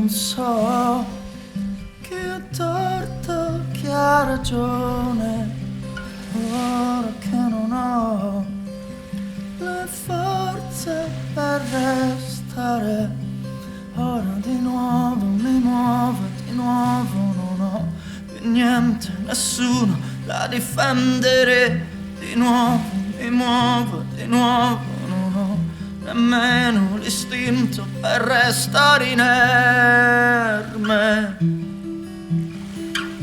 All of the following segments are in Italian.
non so chi ha torto, chi ha ragione, ora che non ho le forze per restare. Ora di nuovo mi muovo, di nuovo non ho più niente, nessuno da difendere. Di nuovo mi muovo, di nuovo non ho nemmeno l'istinto per restare inerme.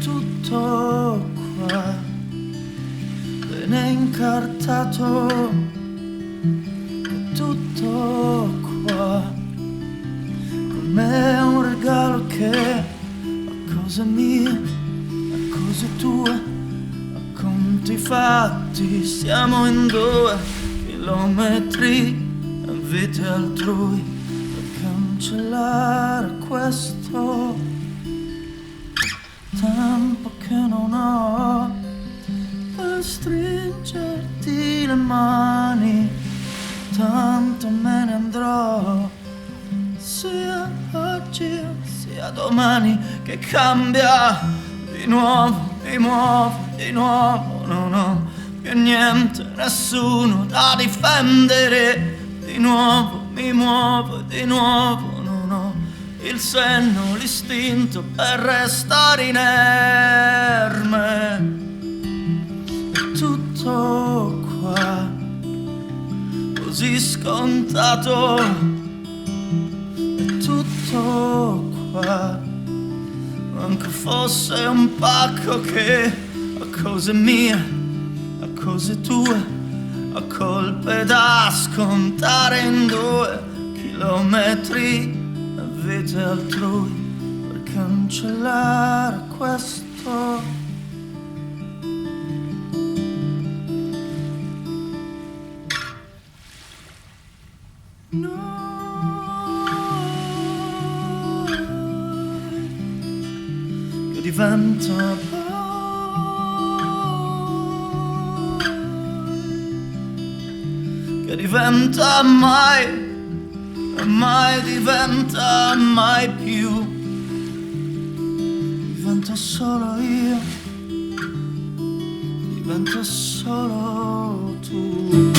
Tutto qua, bene incartato, è tutto qua. Per me è un regalo che a cose mie, a cose tue, a conti fatti siamo in 2 chilometri a vite altrui per cancellare questo tempo che non ho per stringerti le mani. Tanto me ne andrò, sia oggi sia domani, che cambia. Di nuovo mi muovo, di nuovo non ho più niente, nessuno da difendere. Di nuovo mi muovo, di nuovo non ho il senno, l'istinto per restare inerme. È tutto qua, così scontato, è tutto qua, anche fosse un pacco che a cose mie, a cose tue, a colpe da scontare in 2 chilometri a vite altrui per cancellare questo. Che diventa poi, che diventa mai, e mai diventa mai più. Divento solo io, divento solo tu.